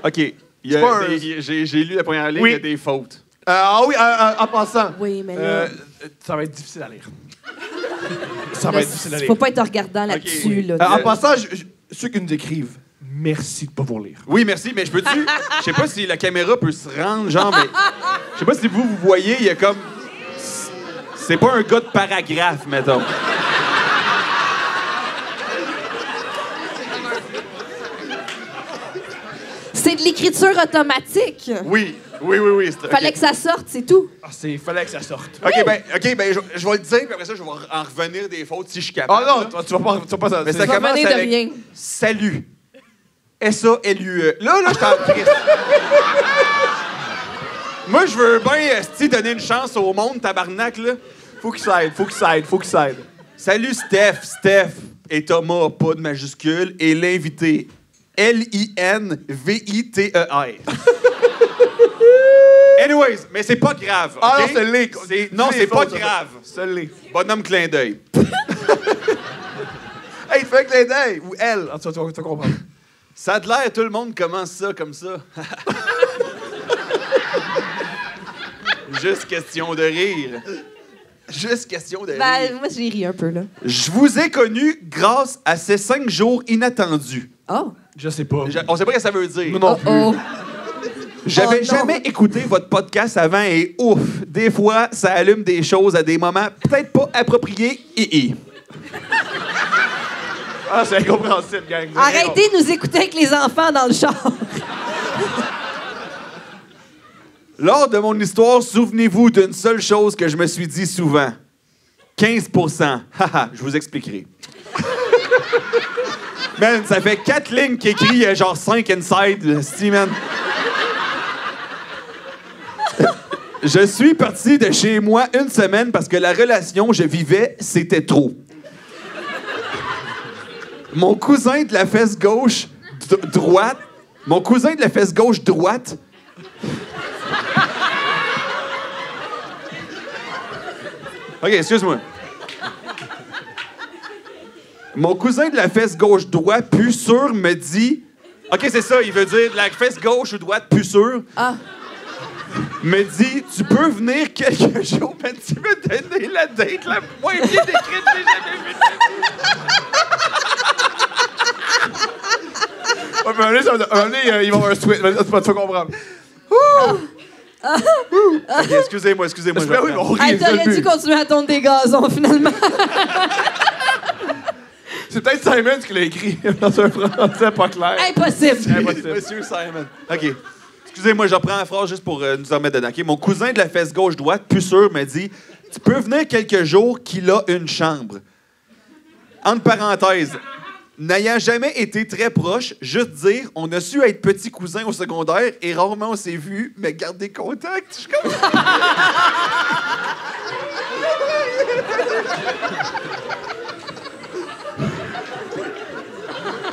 OK. J'ai lu la première ligne, il y a des fautes. En passant. Oui, mais là... ça va être difficile à lire. Ça va être difficile à lire. Faut pas être regardant là-dessus. Là. En passant, ceux qui nous écrivent, merci de pas vous lire. Oui, merci, mais je peux-tu... Je sais pas si la caméra peut se rendre, genre, mais... Je sais pas si vous voyez, il y a comme... C'est pas un gars de paragraphe, mettons. C'est de l'écriture automatique. Oui. Fallait que ça sorte, c'est tout. Fallait que ça sorte. OK, ben je vais le dire, puis après ça, je vais en revenir des fautes si je suis capable. Ah non, tu vas pas ça. Mais ça va commence venir de avec rien. Salut. S-A-L-U-E. Là, je t'en crisse. Moi, je veux bien donner une chance au monde, tabarnak, là. Faut qu'il s'aide. Salut, Steph et Thomas, pas de majuscule, et l'invité. Linviter. Anyways, mais c'est pas grave, OK? Ah non, c'est Non, c'est pas grave. C'est l'est. Bonhomme clin d'œil. Hey, fais un clin d'œil. Ou elle. Tu vas comprendre. Ça a de l'air, tout le monde commence ça comme ça. Juste question de rire. Ben, moi, j'ai ri un peu, là. Je vous ai connu grâce à ces 5 jours inattendus. Oh. Je sais pas. On sait pas ce que ça veut dire. Nous non plus. J'avais Oh, non. jamais écouté votre podcast avant et ouf, des fois, ça allume des choses à des moments peut-être pas appropriés. Ah, c'est incompréhensible, gang. Arrêtez de nous écouter avec les enfants dans le char. Lors de mon histoire, souvenez-vous d'une seule chose que je me suis dit souvent. 15 Haha, je vous expliquerai. Man, ça fait 4 lignes qui écrit genre 5 inside. Man. Je suis parti de chez moi une semaine parce que la relation que je vivais, c'était trop. Mon cousin de la fesse gauche droite... Mon cousin de la fesse gauche droite... OK, excuse-moi. Mon cousin de la fesse gauche droite, plus sûr, me dit... OK, c'est ça, il veut dire de la fesse gauche ou droite, plus sûr. Ah. Me dit, tu peux venir quelques jours, mais tu me donner la date la moins bien décrite que j'ai jamais vue. Ouais, mais un moment donné, il va y avoir un switch. Tu vas comprendre. OK, excusez-moi. Oui, mais on rit, Hey, c'est ça le t'aurais dû but. continuer à tondre des gazons, finalement. C'est peut-être Simon qui l'a écrit dans un français pas clair. Impossible. Monsieur Simon. OK. Excusez-moi, je reprends la phrase juste pour nous en mettre dedans. OK? Mon cousin de la fesse gauche-droite, plus sûr, me dit « Tu peux venir quelques jours qu'il a une chambre. » Entre parenthèses, n'ayant jamais été très proche, juste dire, on a su être petits cousins au secondaire et rarement on s'est vus, mais garder contact. Je suis comme...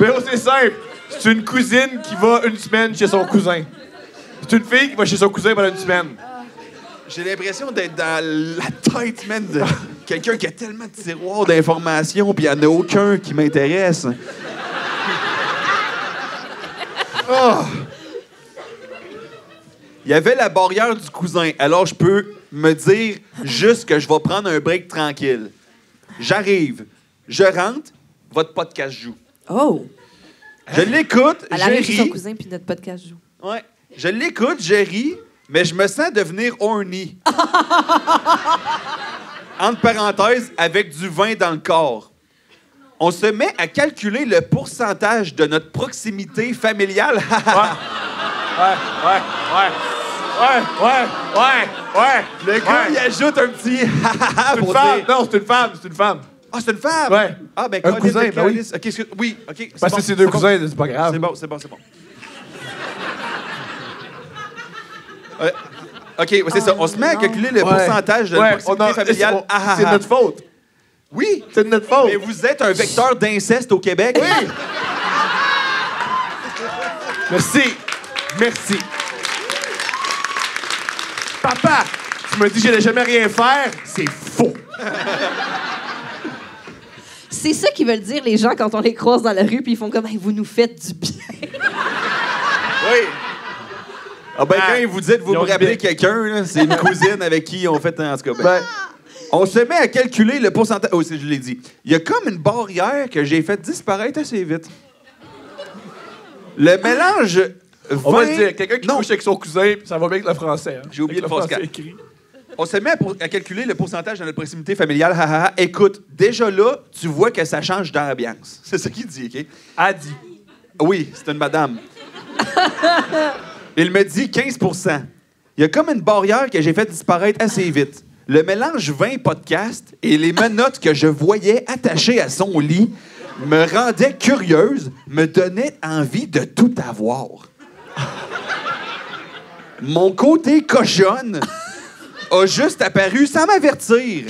Mais c'est simple. C'est une cousine qui va une semaine chez son cousin. C'est une fille qui va chez son cousin pendant une semaine. J'ai l'impression d'être dans la tête, man, de quelqu'un qui a tellement de tiroirs d'informations puis il n'y en a aucun qui m'intéresse. Oh. Il y avait la barrière du cousin, alors je peux me dire juste que je vais prendre un break tranquille. J'arrive, je rentre, votre podcast joue. Oh. Je l'écoute, Elle je arrive chez son ris. cousin, puis notre podcast joue. Ouais. Je l'écoute, je ris, mais je me sens devenir horny. Entre parenthèses, avec du vin dans le corps. On se met à calculer le pourcentage de notre proximité familiale. Ouais. Le gars, il ajoute un petit C'est une femme. Non, c'est une femme. Ah, c'est une femme? Ouais. Ah, ben, Un Colin, cousin, ben oui. OK, oui, OK. Parce que c'est deux cousins, c'est pas grave. C'est bon. OK, ouais, c'est ça. On se met à calculer le pourcentage de la proximité familiale. C'est notre faute. Oui. C'est de notre faute. Mais vous êtes un vecteur d'inceste au Québec. Oui. Merci. Papa, tu me dis que j'allais jamais rien faire. C'est faux. C'est ça qu'ils veulent dire, les gens, quand on les croise dans la rue, puis ils font comme hey, « vous nous faites du bien ». Oui. Ah ben, Ah, quand vous dites, vous ils me ont du rappelez bien. quelqu'un, là, c'est une cousine avec qui on fait, en tout cas. Ben, On se met à calculer le pourcentage. Oh, je l'ai dit. Il y a comme une barrière que j'ai fait disparaître assez vite. Le mélange. on va 20 se dire, quelqu'un qui Non. couche avec son cousin, ça va bien avec le français. Hein? J'ai oublié Avec le français Pascal. écrit. On se met à calculer le pourcentage de notre proximité familiale. Ha, ha, ha. Écoute, déjà là, tu vois que ça change d'ambiance. C'est ça qu'il dit, OK? Adi. Oui, c'est une madame. Il me dit 15 %. Il y a comme une barrière que j'ai fait disparaître assez vite. Le mélange 20 podcast et les menottes que je voyais attachées à son lit me rendaient curieuse, me donnaient envie de tout avoir. Mon côté cochonne a juste apparu sans m'avertir.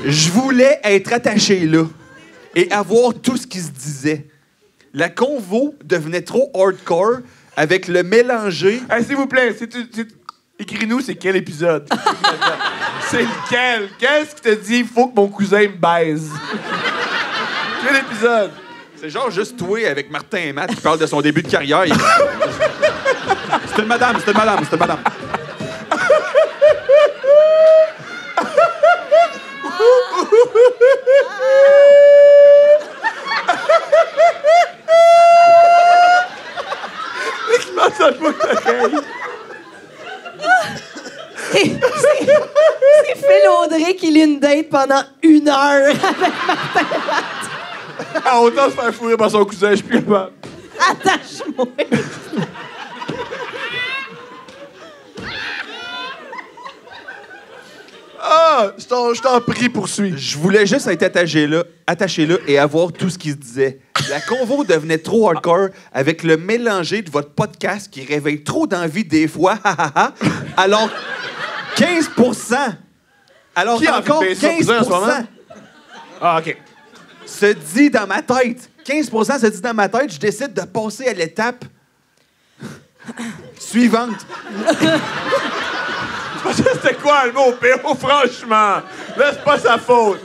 Je voulais être attaché là et avoir tout ce qui se disait. La convo devenait trop hardcore avec le mélangé. Hey, s'il vous plaît, écris-nous, c'est quel épisode? C'est lequel? Qu'est-ce qui te dit, il faut que mon cousin me baise? Quel épisode? C'est genre juste toi avec Martin et Matt qui parle de son début de carrière. C'est une madame, c'est une madame, c'est une madame. Ça te bouge l'oreille. C'est Phil Audrey qui lit une date pendant 1 heure avec Ah, autant se faire fourrer par son cousin, je suis plus capable. Attache-moi. Ah, je t'en prie, poursuis. Je voulais juste être attaché là et avoir tout ce qui se disait. La convo devenait trop hardcore avec le mélangé de votre podcast qui réveille trop d'envie des fois. Alors, 15 % Alors, Qui a envie de encore baiser son 15 cousin en ce moment? Ah, OK. se dit dans ma tête. 15 % se dit dans ma tête. Je décide de passer à l'étape suivante. C'était quoi le mot PO, franchement? Là, c'est pas sa faute.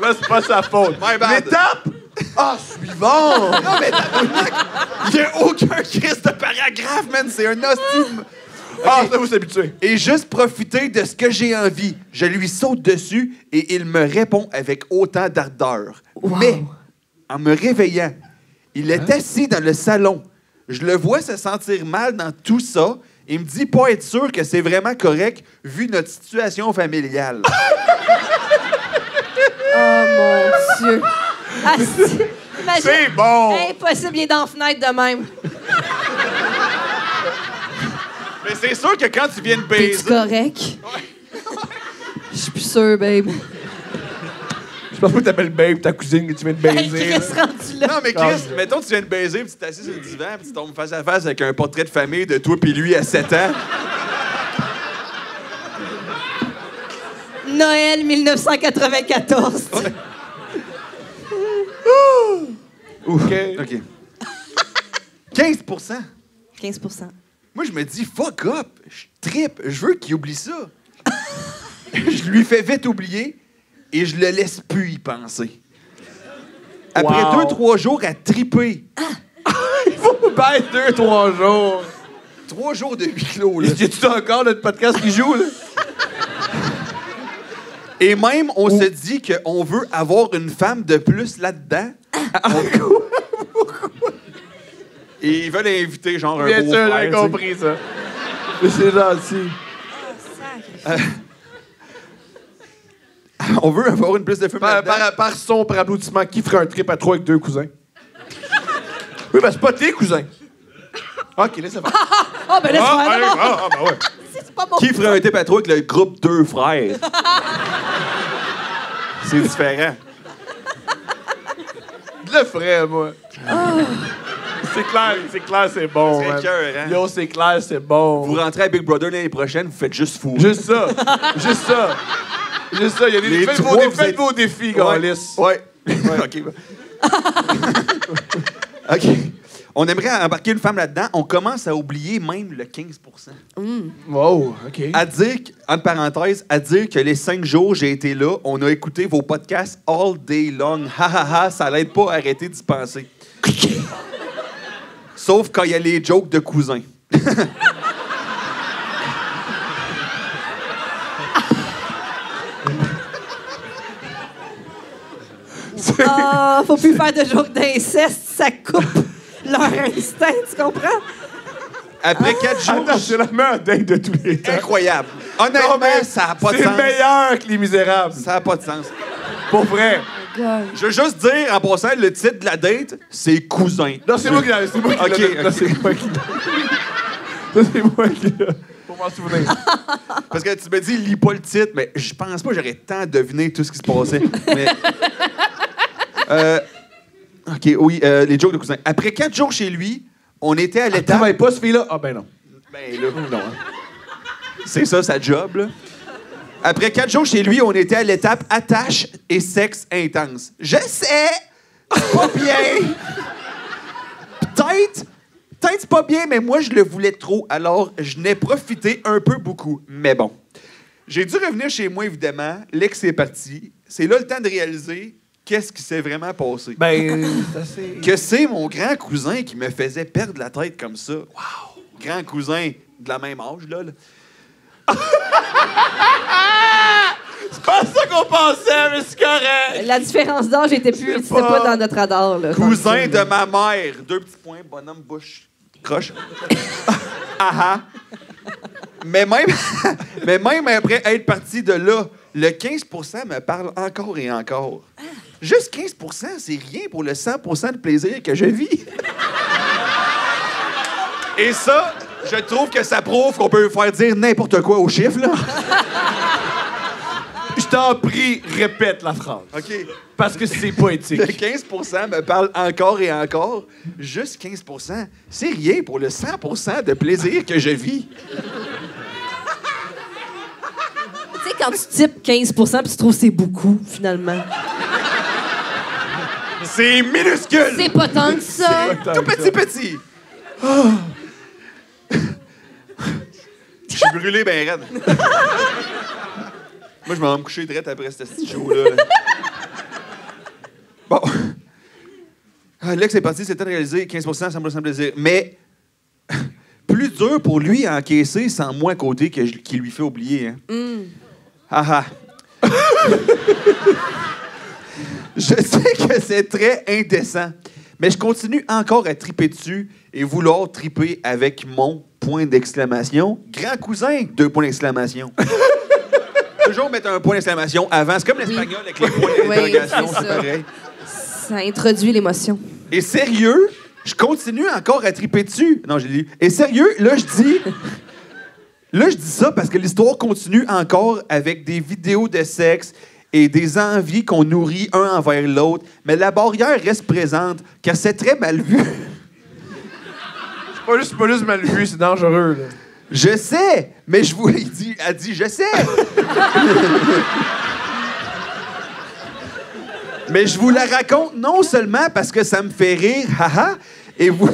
My bad. L'étape? Ah, suivant! Non, mais tabarnak, il n'y a aucun crise de paragraphe, man. C'est un hostile. Ah, ça, vous s'habituer. Et juste profiter de ce que j'ai envie. Je lui saute dessus et il me répond avec autant d'ardeur. Wow. Mais, en me réveillant, il est assis dans le salon. Je le vois se sentir mal dans tout ça. Il me dit pas être sûr que c'est vraiment correct vu notre situation familiale. Oh mon Dieu. Ah, imagine. C'est bon! Impossible, il est dans la fenêtre de même. Mais c'est sûr que quand tu viens de T'es-tu baiser... correct? Je suis plus sûre, babe. Je pense pas que t'appelles Babe, ta cousine que tu viens de Hey, baiser. Chris rendu là. Non, mais Chris, mettons que tu viens de baiser, puis tu t'assis sur le divan, puis tu tombes face à face avec un portrait de famille de toi puis lui à 7 ans. Noël 1994. OK. OK. 15 % 15 Moi, je me dis, fuck up. Je trippe. Je veux qu'il oublie ça. Je lui fais vite oublier et je le laisse plus y penser. Après Wow. 2-3 jours à triper. Il faut baisser 2-3 jours. 3 jours de huis clos, là. Y a-tu encore notre podcast qui joue, là? Et même, on se dit qu'on veut avoir une femme de plus là-dedans. Et ils veulent inviter, genre, un Bien beau sûr, frère. j'ai tu sais. compris ça. Mais c'est gentil. On veut avoir une plus de femme là-dedans. Par son, par applaudissement, qui ferait un trip à 3 avec 2 cousins? Oui, ben c'est pas tes cousins. OK, laisse faire. Ah, ben laisse faire d'abord. ben ouais. C'est pas bon. Qui ferait un type à trois avec le groupe Deux Frères? C'est différent. Je le ferais, moi. C'est clair, c'est bon. C'est man. cœur, hein? Yo, c'est clair, c'est bon. Vous rentrez à Big Brother l'année prochaine, vous faites juste fou. Juste ça. Juste ça. Juste ça. Il y a des Les faites trois, vos, vous faites êtes- vos défis, Ouais. Galice. Ouais. OK. OK. On aimerait embarquer une femme là-dedans. On commence à oublier même le 15 Wow, OK. À dire, entre parenthèses, à dire que les 5 jours j'ai été là, on a écouté vos podcasts all day long. Ha ha ha, ça l'aide pas à arrêter d'y penser. Sauf quand il y a les jokes de cousins. Ah, faut plus faire de jokes d'inceste, ça coupe leur instinct, tu comprends? Après 4 jours... Attends, c'est la meilleure date de tous les temps. Incroyable. Honnêtement, Non, mais ça n'a pas de c'est sens. meilleur que Les Misérables. Ça n'a pas de sens. Pour vrai. God. Je veux juste dire, en passant, le titre de la date, c'est Cousin. Non, c'est moi qui l'ai. C'est moi qui l'ai. Ok. Non, c'est moi qui l'ai. Ça, c'est moi qui l'ai. Pour m'en souvenir. Parce que tu me dis, lis pas le titre, mais je pense pas que j'aurais tant deviné tout ce qui se passait. Mais... OK, oui, les jokes de cousin. Après 4 jours chez lui, on était à Elle l'étape... travaille pas, ce fille-là? Ah, ben non. Ben là, Non, hein. c'est ça, sa job, là. Après 4 jours chez lui, on était à l'étape attache et sexe intense. Je sais! C'est pas bien! Peut-être c'est pas bien, mais moi, je le voulais trop, alors je n'ai profité un peu beaucoup. Mais bon. J'ai dû revenir chez moi, évidemment. L'ex est parti. C'est là le temps de réaliser qu'est-ce qui s'est vraiment passé. Ben, c'est assez... Que c'est mon grand cousin qui me faisait perdre la tête comme ça. Wow! Grand cousin de la même âge, là. C'est pas ça qu'on pensait, mais c'est correct. La différence d'âge était plus, c'était pas dans notre radar. Là, Cousin de ma mère. 2 petits points, bonhomme, bouche, croche. Ah ah. Mais même après être parti de là, le 15 me parle encore et encore. Juste 15 c'est rien pour le 100 de plaisir que je vis. Et ça, je trouve que ça prouve qu'on peut faire dire n'importe quoi au chiffre, là. Je t'en prie, répète la phrase. OK. Parce que c'est poétique. Le 15 me parle encore et encore. Juste 15 c'est rien pour le 100 de plaisir que je vis. Tu sais, quand tu types 15 puis tu trouves que c'est beaucoup, finalement. C'est minuscule. C'est pas tant que ça. Tout petit. Oh. Je suis brûlé ben raide. Moi, je m'en vais me coucher direct après ce petit show-là. Bon. L'ex est parti, c'était réalisé 15 100 plaisir. Mais plus dur pour lui à encaisser sans moi à côté qui lui fait oublier. Hein. Ah ah. Je sais que c'est très indécent, mais je continue encore à triper dessus et vouloir triper avec mon point d'exclamation. Grand cousin, 2 points d'exclamation. Toujours mettre un point d'exclamation avant. C'est comme l'espagnol avec les points d'interrogation, c'est c'est ça. pareil. Ça introduit l'émotion. Et sérieux, je continue encore à triper dessus. Non, j'ai dit. Et sérieux, là, je dis... Là, je dis ça parce que l'histoire continue encore avec des vidéos de sexe et des envies qu'on nourrit un envers l'autre. Mais la barrière reste présente, car c'est très mal vu. C'est pas juste mal vu, c'est dangereux, là. Je sais, mais je vous l'ai dit. Elle dit, je sais. Mais je vous la raconte non seulement parce que ça me fait rire, haha, et vous...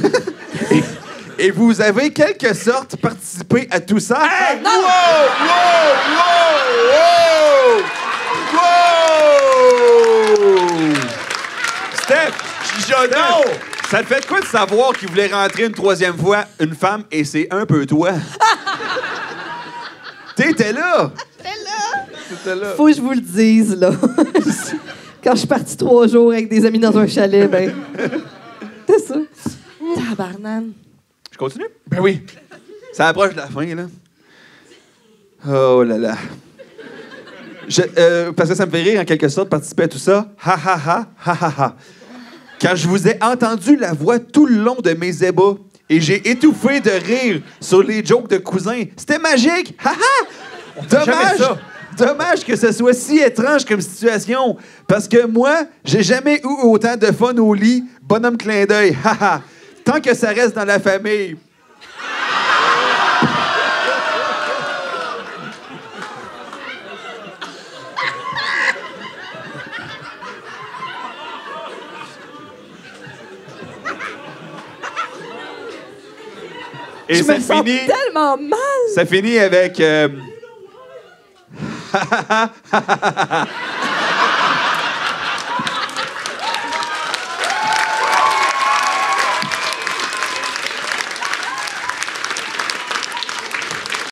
et vous avez quelque sorte participé à tout ça. Hey! Non! Wow! Steph, Jono! ça te fait quoi de savoir qu'il voulait rentrer une 3e fois une femme et c'est un peu toi? T'étais là! C'était là. Faut que je vous le dise, là. Quand je suis partie 3 jours avec des amis dans un chalet, ben... C'est ça. Tabarnane. Je continue? Ben oui. Ça approche de la fin, là. Oh là là. Parce que ça me fait rire, en quelque sorte, participer à tout ça. Ha ha ha, ha ha ha. Quand je vous ai entendu la voix tout le long de mes ébats et j'ai étouffé de rire sur les jokes de cousins, c'était magique! Ha ha! Dommage que ce soit si étrange comme situation. Parce que moi, j'ai jamais eu autant de fun au lit. Bonhomme clin d'œil. Ha ha! Tant que ça reste dans la famille. Et Je ça me sens finit, tellement mal. ça finit avec...